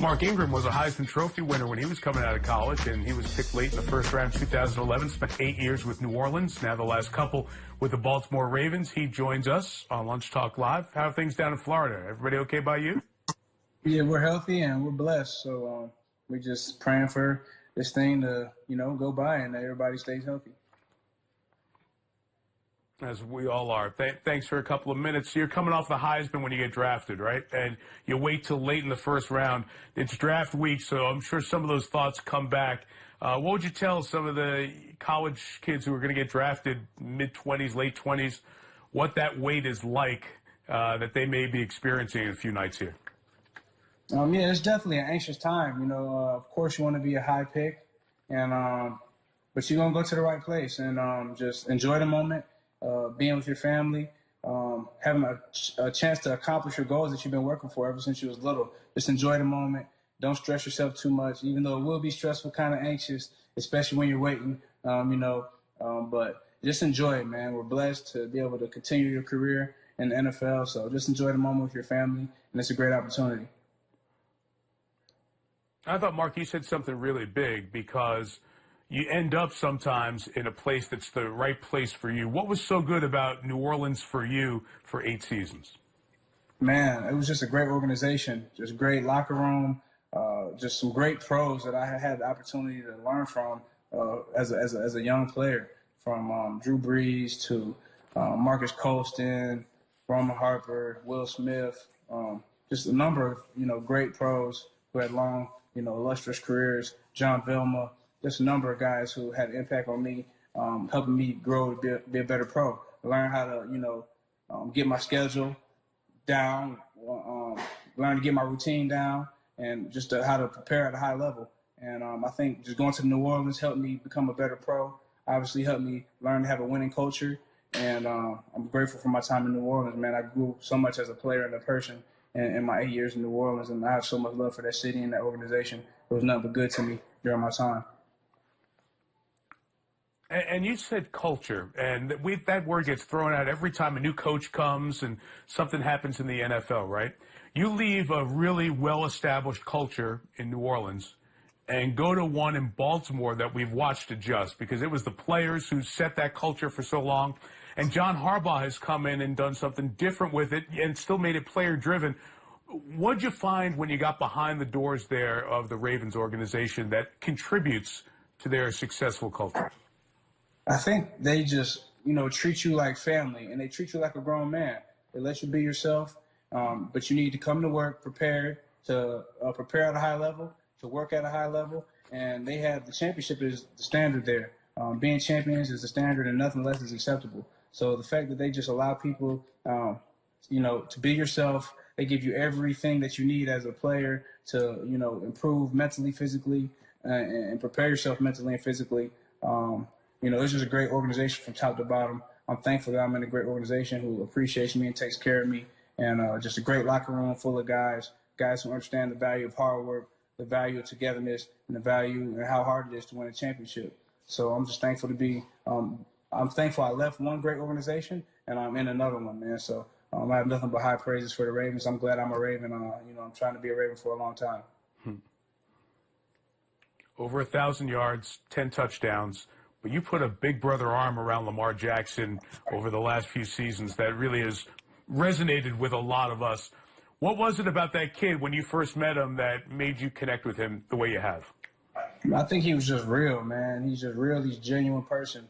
Mark Ingram was a Heisman Trophy winner when he was coming out of college, and he was picked late in the first round 2011, spent 8 years with New Orleans, now the last couple with the Baltimore Ravens. He joins us on Lunch Talk Live. How are things down in Florida? Everybody okay by you? Yeah, we're healthy and we're blessed, so we're just praying for this thing to, go by and that everybody stays healthy. As we all are. Thanks for a couple of minutes. You're coming off the Heisman when you get drafted, right? And you wait till late in the first round. It's draft week, so I'm sure some of those thoughts come back. What would you tell some of the college kids who are going to get drafted mid-20s, late 20s, what that wait is like that they may be experiencing in a few nights here? Yeah, it's definitely an anxious time. Of course you want to be a high pick, and but you're going to go to the right place and just enjoy the moment. Being with your family, having a chance to accomplish your goals that you've been working for ever since you was little. Just enjoy the moment. Don't stress yourself too much, even though it will be stressful, kind of anxious, especially when you're waiting, but just enjoy it, man. We're blessed to be able to continue your career in the NFL, so just enjoy the moment with your family, and it's a great opportunity. I thought, Mark, you said something really big because you end up sometimes in a place that's the right place for you. What was so good about New Orleans for you for 8 seasons? Man, it was just a great organization, just great locker room, just some great pros that I had the opportunity to learn from as a young player, from Drew Brees to Marcus Colston, Roman Harper, Will Smith, just a number of great pros who had long illustrious careers. John Vilma. Just a number of guys who had an impact on me, helping me grow to be a better pro. Learn how to, get my schedule down, learn to get my routine down, and just how to prepare at a high level. And I think just going to New Orleans helped me become a better pro. Obviously helped me learn to have a winning culture. And I'm grateful for my time in New Orleans, man. I grew so much as a player and a person in my 8 years in New Orleans, and I have so much love for that city and that organization. It was nothing but good to me during my time. And you said culture, and that word gets thrown out every time a new coach comes and something happens in the NFL, right? You leave a really well-established culture in New Orleans and go to one in Baltimore that we've watched adjust because it was the players who set that culture for so long. And John Harbaugh has come in and done something different with it and still made it player-driven. What'd you find when you got behind the doors there of the Ravens organization that contributes to their successful culture? I think they just, treat you like family, and they treat you like a grown man. They let you be yourself, but you need to come to work prepared to prepare at a high level, to work at a high level, and they have the championship is the standard there. Being champions is the standard, and nothing less is acceptable. So the fact that they just allow people, to be yourself, they give you everything that you need as a player to, improve mentally, physically, and prepare yourself mentally and physically. It's just a great organization from top to bottom. I'm thankful that I'm in a great organization who appreciates me and takes care of me, and just a great locker room full of guys who understand the value of hard work, the value of togetherness, and the value and how hard it is to win a championship. So I'm just thankful to be I'm thankful I left one great organization and I'm in another one, man. So I have nothing but high praises for the Ravens. I'm glad I'm a Raven. I'm trying to be a Raven for a long time. Over 1,000 yards, 10 touchdowns. But you put a big brother arm around Lamar Jackson over the last few seasons that really has resonated with a lot of us. What was it about that kid when you first met him that made you connect with him the way you have? I think he was just real, man. He's just real. He's a genuine person.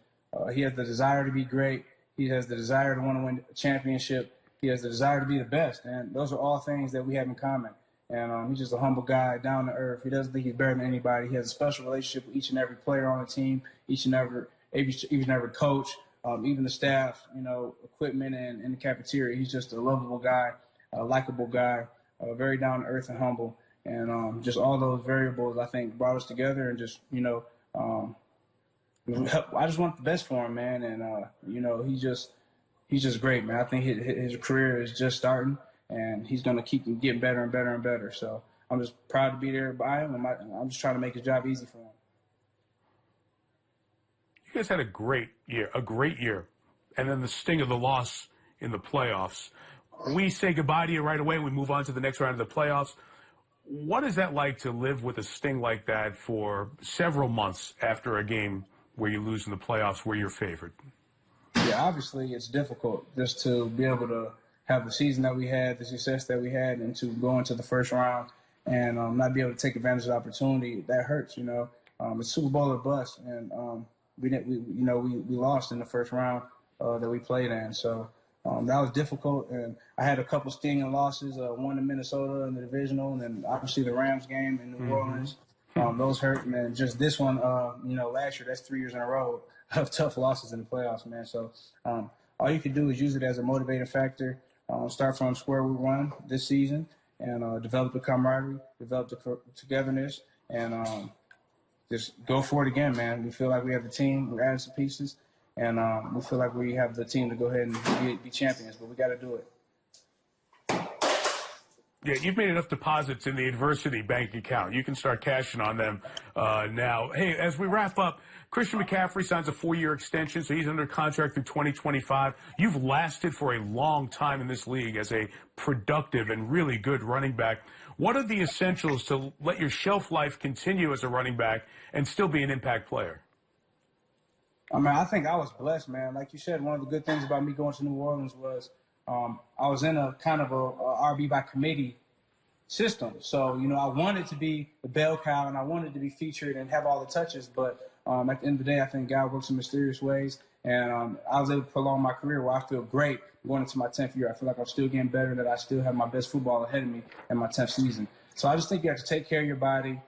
He has the desire to be great. He has the desire to want to win a championship. He has the desire to be the best. And those are all things that we have in common. And he's just a humble guy, down to earth. He doesn't think he's better than anybody. He has a special relationship with each and every player on the team, each and every coach, even the staff, equipment and in the cafeteria. He's just a lovable guy, a likable guy, very down to earth and humble. And just all those variables, I think, brought us together. And just, I just want the best for him, man. And, he's just great, man. I think his career is just starting. And he's going to keep getting better and better and better. So I'm just proud to be there by him, and I'm just trying to make his job easy for him. You guys had a great year, and then the sting of the loss in the playoffs. We say goodbye to you right away. We move on to the next round of the playoffs. What is that like to live with a sting like that for several months after a game where you lose in the playoffs where you're favored? Yeah, obviously it's difficult just to be able to have the season that we had, the success that we had, and to go into the first round and not be able to take advantage of the opportunity. That hurts, you know. It's Super Bowl or bust, and we lost in the first round that we played in. So that was difficult, and I had a couple stinging losses. One in Minnesota in the divisional, and then obviously the Rams game in New Orleans. Those hurt, man. Just this one, last year, that's 3 years in a row of tough losses in the playoffs, man. So all you can do is use it as a motivating factor. Start from square root one this season and develop the camaraderie, develop the togetherness, and just go for it again, man. We feel like we have the team. We're adding some pieces, and we feel like we have the team to go ahead and be champions, but we got to do it. Yeah, you've made enough deposits in the adversity bank account. You can start cashing on them now. Hey, as we wrap up, Christian McCaffrey signs a 4-year extension, so he's under contract through 2025. You've lasted for a long time in this league as a productive and really good running back. What are the essentials to let your shelf life continue as a running back and still be an impact player? I mean, I think I was blessed, man. Like you said, one of the good things about me going to New Orleans was I was in a kind of a RB by committee system. So, I wanted to be the bell cow and I wanted to be featured and have all the touches. But at the end of the day, I think God works in mysterious ways. And I was able to prolong my career where I feel great going into my 10th year. I feel like I'm still getting better, that I still have my best football ahead of me in my 10th season. So I just think you have to take care of your body,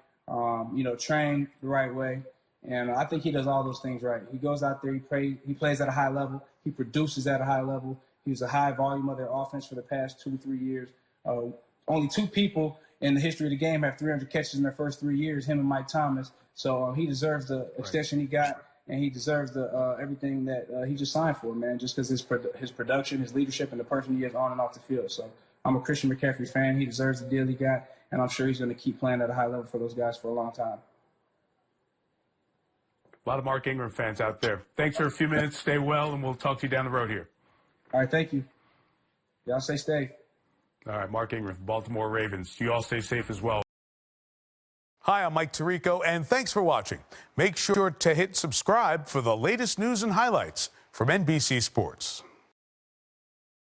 train the right way. And I think he does all those things right. He goes out there, he plays at a high level, he produces at a high level. He was a high volume of their offense for the past 2 to 3 years. Only 2 people in the history of the game have 300 catches in their first 3 years, him and Mike Thomas. So he deserves the extension he got, and he deserves the everything that he just signed for, man, just because his production, his leadership, and the person he is on and off the field. So I'm a Christian McCaffrey fan. He deserves the deal he got, and I'm sure he's going to keep playing at a high level for those guys for a long time. A lot of Mark Ingram fans out there. Thanks for a few minutes. Stay well, and we'll talk to you down the road here. All right, thank you. Y'all stay safe. All right, Mark Ingram, Baltimore Ravens. You all stay safe as well. Hi, I'm Mike Tirico, and thanks for watching. Make sure to hit subscribe for the latest news and highlights from NBC Sports.